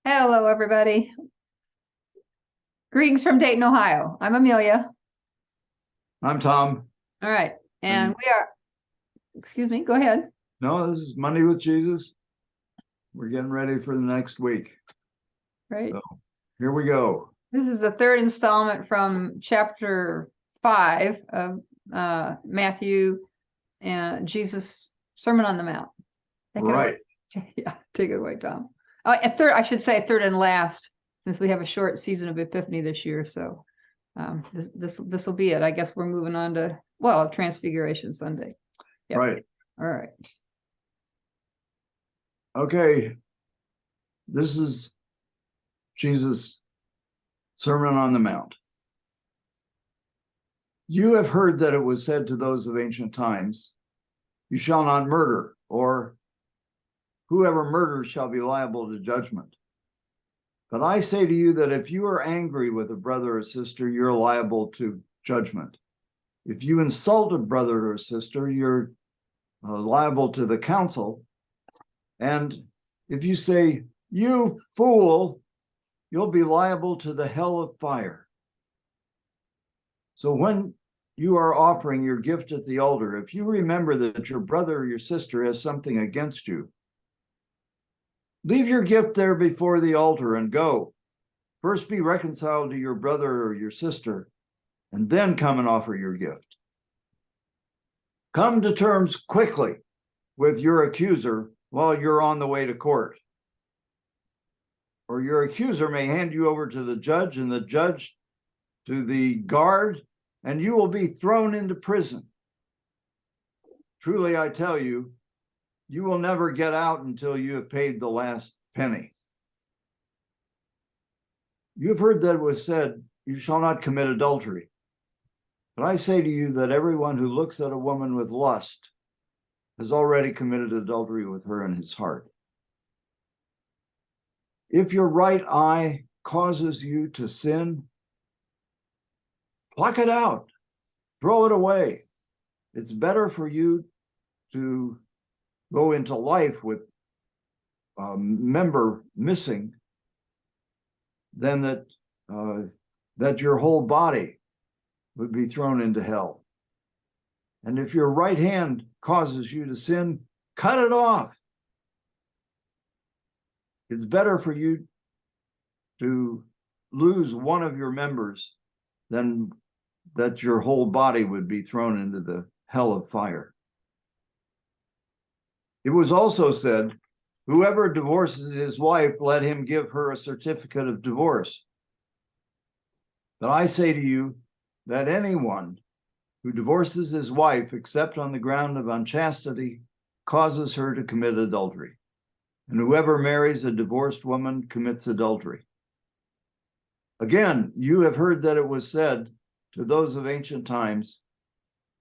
Hello, everybody. Greetings from Dayton, Ohio. I'm Amelia. I'm Tom. All right. And we are, excuse me, go ahead. No, this is Monday with Jesus. We're getting ready for the next week. Right. So here we go. This is the third installment from chapter 5 of Matthew and Jesus' Sermon on the Mount. Right. Yeah, take it away, Tom. Oh, and third, I should say third and last, since we have a short season of Epiphany this year. So this will be it. I guess we're moving on to, well, Transfiguration Sunday. Yep. Right. All right. Okay. This is Jesus' Sermon on the Mount. You have heard that it was said to those of ancient times, "You shall not murder," or "Whoever murders shall be liable to judgment." But I say to you that if you are angry with a brother or sister, you're liable to judgment. If you insult a brother or sister, you're liable to the council. And if you say, "You fool," you'll be liable to the hell of fire. So when you are offering your gift at the altar, if you remember that your brother or your sister has something against you, leave your gift there before the altar and go. First be reconciled to your brother or your sister, and then come and offer your gift. Come to terms quickly with your accuser while you're on the way to court. Or your accuser may hand you over to the judge, and the judge to the guard, and you will be thrown into prison. Truly, I tell you, you will never get out until you have paid the last penny. You have heard that it was said, "You shall not commit adultery." But I say to you that everyone who looks at a woman with lust has already committed adultery with her in his heart. If your right eye causes you to sin, pluck it out, throw it away. It's better for you to go into life with a member missing than that your whole body would be thrown into hell. And if your right hand causes you to sin, cut it off. It's better for you to lose one of your members than that your whole body would be thrown into the hell of fire. It was also said, "Whoever divorces his wife, let him give her a certificate of divorce." But I say to you that anyone who divorces his wife except on the ground of unchastity causes her to commit adultery. And whoever marries a divorced woman commits adultery. Again, you have heard that it was said to those of ancient times,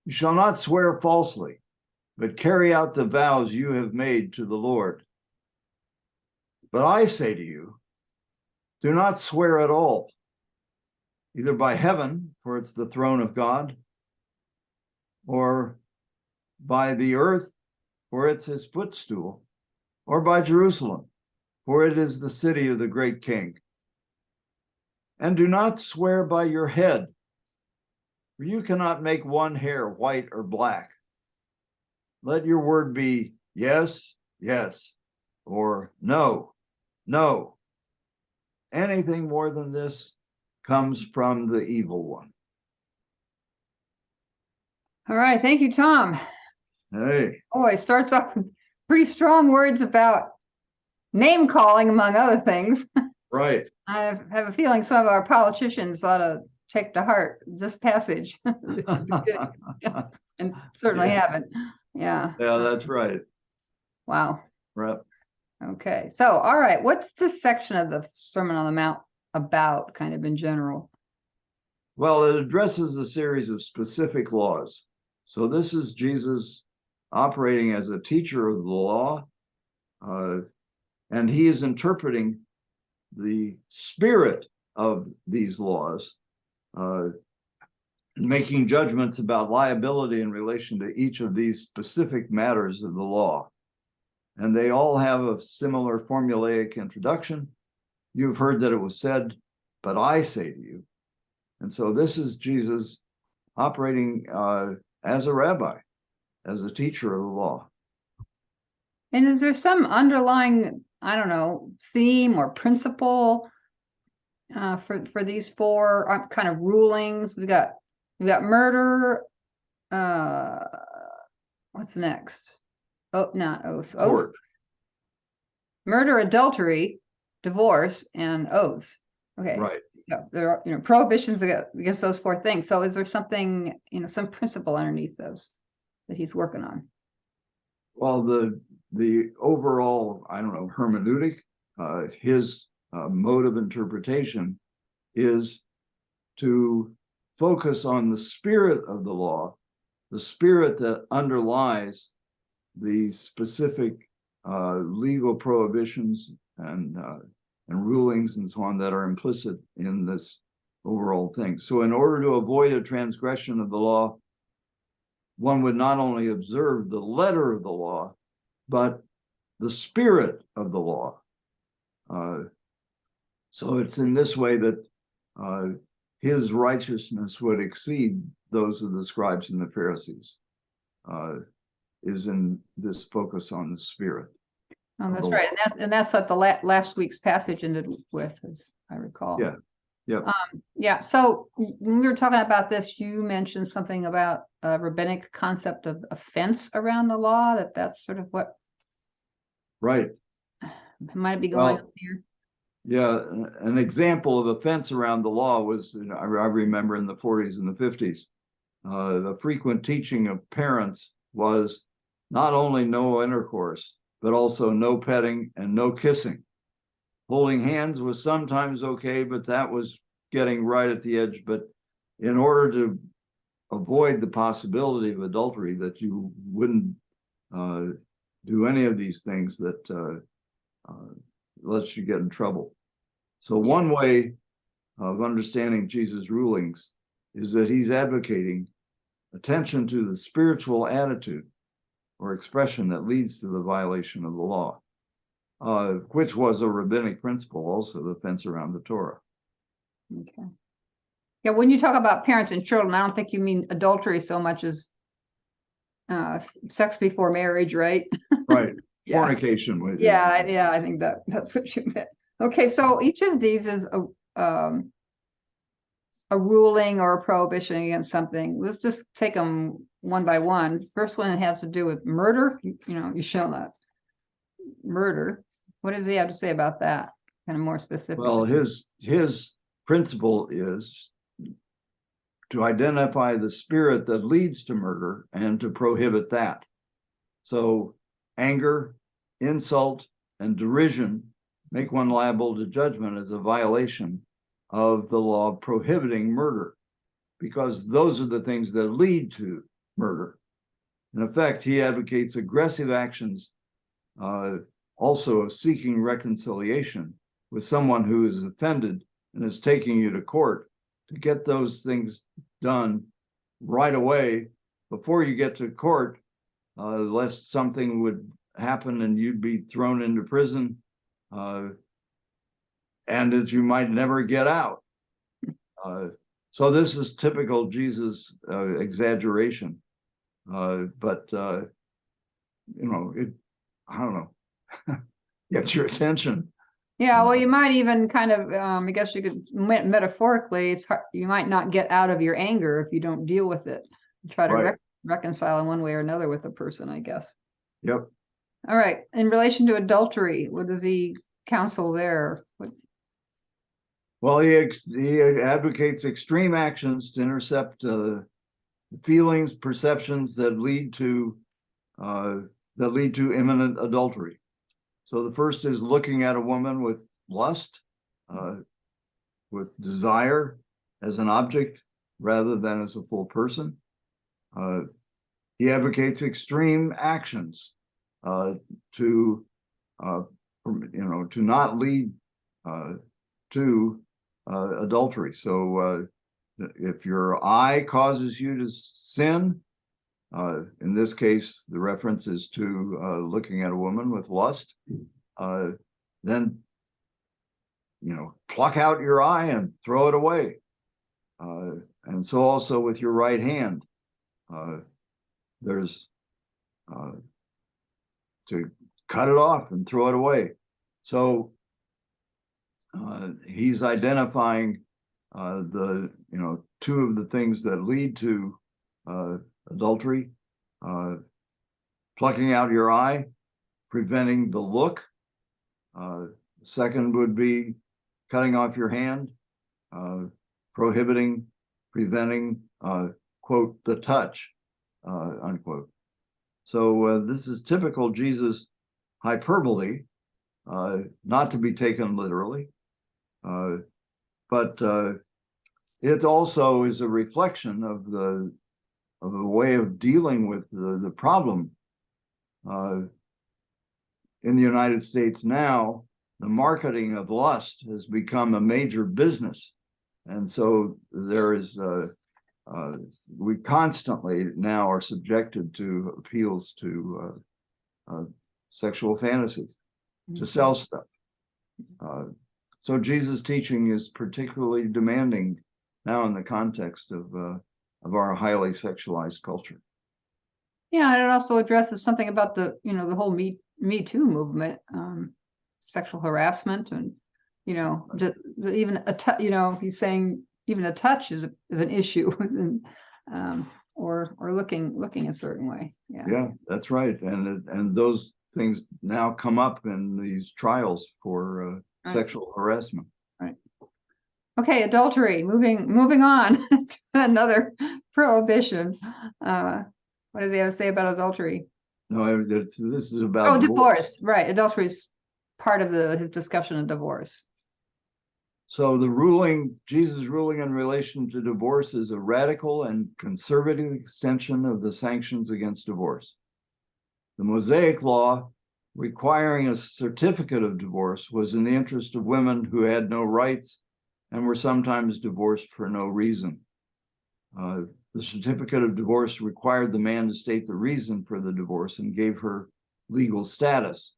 "You shall not swear falsely, but carry out the vows you have made to the Lord." But I say to you, do not swear at all, either by heaven, for it's the throne of God, or by the earth, for it's his footstool, or by Jerusalem, for it is the city of the great king. And do not swear by your head, for you cannot make one hair white or black. Let your word be yes, yes, or no, no. Anything more than this comes from the evil one. All right. Thank you, Tom. Hey. Oh, it starts off with pretty strong words about name calling, among other things. Right. I have a feeling some of our politicians ought to take to heart this passage. And certainly haven't. Yeah. Yeah, that's right. Wow. Right. Okay. So, all right. What's this section of the Sermon on the Mount about, kind of in general? Well, it addresses a series of specific laws. So this is Jesus operating as a teacher of the law, and he is interpreting the spirit of these laws, making judgments about liability in relation to each of these specific matters of the law. And they all have a similar formulaic introduction, you've heard that it was said, but I say to you. And so this is Jesus operating as a rabbi, as a teacher of the law. And is there some underlying, I don't know, theme or principle for these four kind of rulings? We got murder. What's next? Oh, not oath. Oath. Court. Murder, adultery, divorce, and oaths. Okay. Right. Yeah, there are prohibitions against those four things. So is there something, some principle underneath those that he's working on? Well, the overall, I don't know, hermeneutic, his mode of interpretation is to focus on the spirit of the law, the spirit that underlies the specific legal prohibitions and rulings and so on that are implicit in this overall thing. So in order to avoid a transgression of the law, one would not only observe the letter of the law, but the spirit of the law. So it's in this way that his righteousness would exceed those of the scribes and the Pharisees, is in this focus on the spirit. Oh, that's right. And that's what the last week's passage ended with, as I recall. Yeah. Yeah. Yeah. So when we were talking about this, you mentioned something about a rabbinic concept of offense around the law, that's sort of what Right. might be going on here. Yeah, an example of offense around the law was, I remember in the 40s and the 50s, the frequent teaching of parents was not only no intercourse, but also no petting and no kissing. Holding hands was sometimes okay, but that was getting right at the edge. But in order to avoid the possibility of adultery, that you wouldn't do any of these things that lets you get in trouble. So one way of understanding Jesus' rulings is that he's advocating attention to the spiritual attitude or expression that leads to the violation of the law, which was a rabbinic principle, also the fence around the Torah. Okay. Yeah, when you talk about parents and children, I don't think you mean adultery so much as sex before marriage, right? Right. Yeah. Fornication. Yeah, I think that's what you meant. Okay, so each of these is a ruling or a prohibition against something. Let's just take them one by one. The first one has to do with murder. You shall not murder. What does he have to say about that? Kind of more specific. Well, his principle is to identify the spirit that leads to murder and to prohibit that. So anger, insult, and derision make one liable to judgment as a violation of the law prohibiting murder, because those are the things that lead to murder. In effect, he advocates aggressive actions, also of seeking reconciliation with someone who is offended and is taking you to court, to get those things done right away before you get to court, lest something would happen and you'd be thrown into prison, and that you might never get out. So this is typical Jesus exaggeration, but I don't know, gets your attention. Yeah, well, you might even kind of, I guess you could metaphorically, it's hard, you might not get out of your anger if you don't deal with it. Try to reconcile in one way or another with a person, I guess. Yep. All right. In relation to adultery, what does he counsel there? Well, he advocates extreme actions to intercept feelings, perceptions that lead to imminent adultery. So the first is looking at a woman with lust, with desire as an object rather than as a full person. He advocates extreme actions to not lead to adultery. So if your eye causes you to sin, in this case, the reference is to looking at a woman with lust, then pluck out your eye and throw it away. And so also with your right hand, there's to cut it off and throw it away. So he's identifying the two of the things that lead to adultery: plucking out your eye, preventing the look. Second would be cutting off your hand, prohibiting, preventing, quote, the touch, unquote. So this is typical Jesus hyperbole, not to be taken literally, but it also is a reflection of a way of dealing with the problem. In the United States now, the marketing of lust has become a major business. And so there is, we constantly now are subjected to appeals to sexual fantasies, to sell stuff. So Jesus' teaching is particularly demanding now in the context of our highly sexualized culture. Yeah, and it also addresses something about the whole Me Too movement, sexual harassment, and just even he's saying even a touch is an issue, and, or looking a certain way. Yeah, that's right, and those things now come up in these trials for sexual harassment. Right. Okay, adultery. Moving on to another prohibition. What do they have to say about adultery? No, this is about divorce. Right, adultery is part of his discussion of divorce. So Jesus' ruling in relation to divorce is a radical and conservative extension of the sanctions against divorce. The Mosaic Law requiring a certificate of divorce was in the interest of women who had no rights and were sometimes divorced for no reason. The certificate of divorce required the man to state the reason for the divorce and gave her legal status.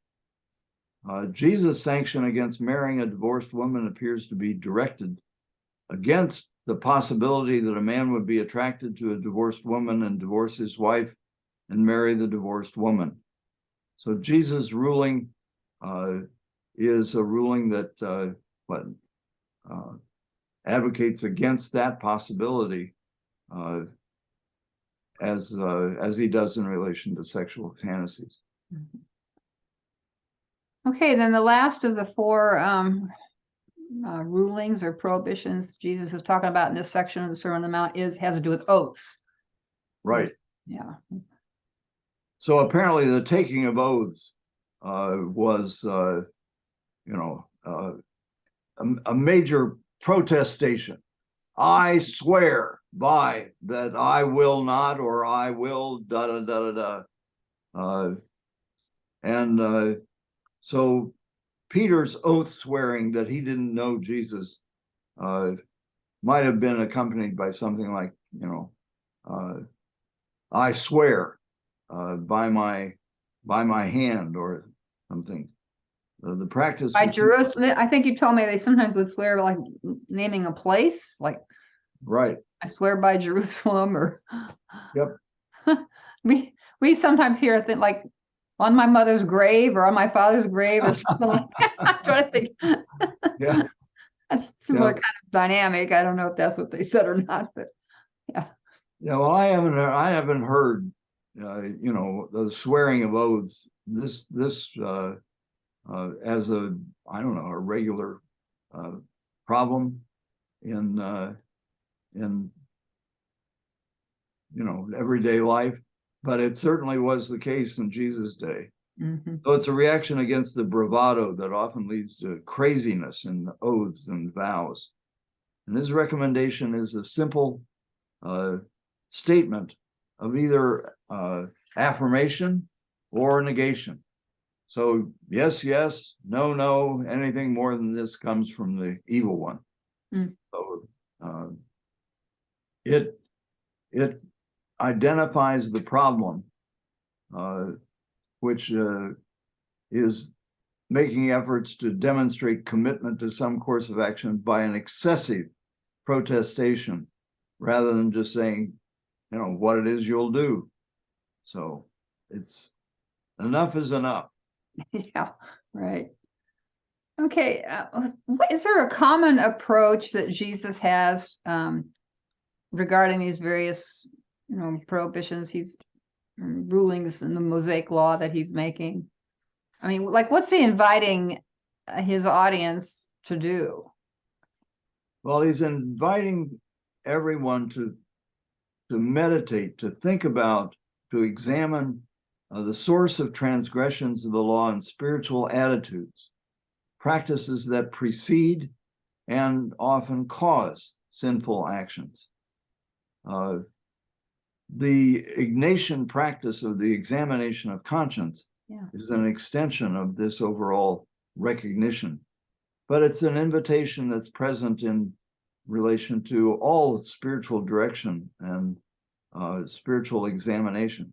Jesus' sanction against marrying a divorced woman appears to be directed against the possibility that a man would be attracted to a divorced woman and divorce his wife and marry the divorced woman. So Jesus' ruling is a ruling that advocates against that possibility, as he does in relation to sexual fantasies. Okay, then the last of the four rulings or prohibitions Jesus is talking about in this section of the Sermon on the Mount has to do with oaths. Right. Yeah. So apparently the taking of oaths was, a major protestation. I swear by that I will not, or I will da da da da da. And so Peter's oath swearing that he didn't know Jesus might have been accompanied by something like, I swear by my hand or something. The practice By Jerusalem, I think you told me they sometimes would swear like naming a place, like right. I swear by Jerusalem, or Yep. we sometimes hear it like on my mother's grave or on my father's grave or something like that. I'm trying to think. Yeah. That's similar kind of dynamic. I don't know if that's what they said or not, but yeah. Yeah, well, I haven't heard the swearing of oaths this as a regular problem in everyday life, but it certainly was the case in Jesus' day. Mm-hmm. So it's a reaction against the bravado that often leads to craziness in oaths and vows. And his recommendation is a simple statement of either affirmation or negation. So yes, yes, no, no, anything more than this comes from the evil one. So it identifies the problem, which is making efforts to demonstrate commitment to some course of action by an excessive protestation, rather than just saying, you know, what it is you'll do. So it's enough is enough. Yeah, right. Okay, is there a common approach that Jesus has regarding these various, prohibitions rulings in the Mosaic Law that he's making? I mean, like, what's he inviting his audience to do? Well, he's inviting everyone to meditate, to think about, to examine the source of transgressions of the law and spiritual attitudes, practices that precede and often cause sinful actions. The Ignatian practice of the examination of conscience is an extension of this overall recognition, but it's an invitation that's present in relation to all spiritual direction and spiritual examination.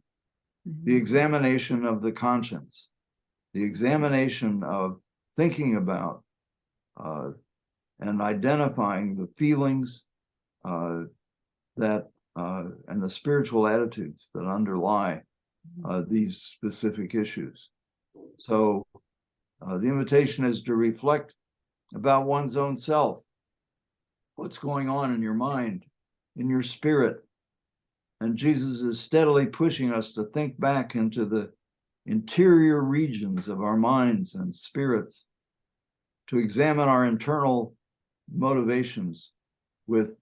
The examination of the conscience, the examination of thinking about and identifying the feelings that and the spiritual attitudes that underlie these specific issues. So the invitation is to reflect about one's own self. What's going on in your mind, in your spirit? And Jesus is steadily pushing us to think back into the interior regions of our minds and spirits, to examine our internal motivations with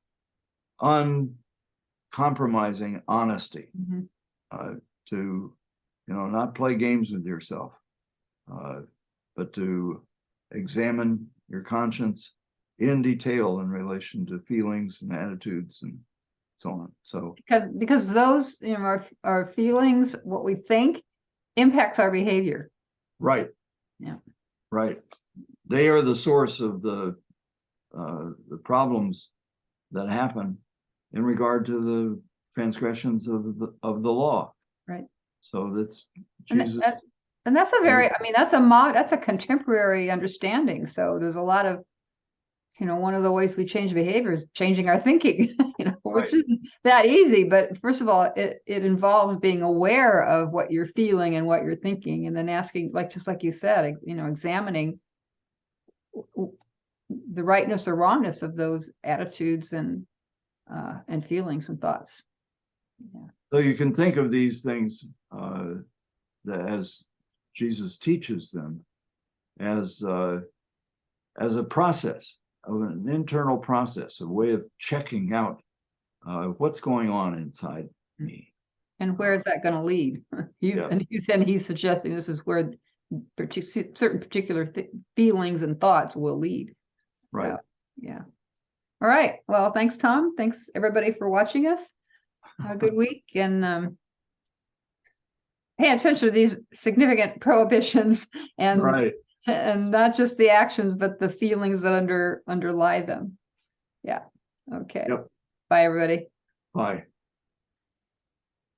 uncompromising honesty, to not play games with yourself, but to examine your conscience in detail in relation to feelings and attitudes and so on. So because those our feelings, what we think, impacts our behavior. Right. Yeah. Right. They are the source of the problems that happen in regard to the transgressions of the law. Right. So that's Jesus. And that's a very, that's a contemporary understanding. So there's a lot of, one of the ways we change behavior is changing our thinking, which isn't that easy. But first of all, it involves being aware of what you're feeling and what you're thinking, and then asking, just like you said, examining the rightness or wrongness of those attitudes and feelings and thoughts. Yeah. So you can think of these things as Jesus teaches them as a process, of an internal process, a way of checking out what's going on inside me. And where is that going to lead? He's suggesting this is where certain particular feelings and thoughts will lead. Right. So, yeah. All right. Well, thanks, Tom. Thanks, everybody, for watching us. Have a good week, and pay attention to these significant prohibitions, and not just the actions, but the feelings that underlie them. Yeah. Okay. Yep. Bye, everybody. Bye.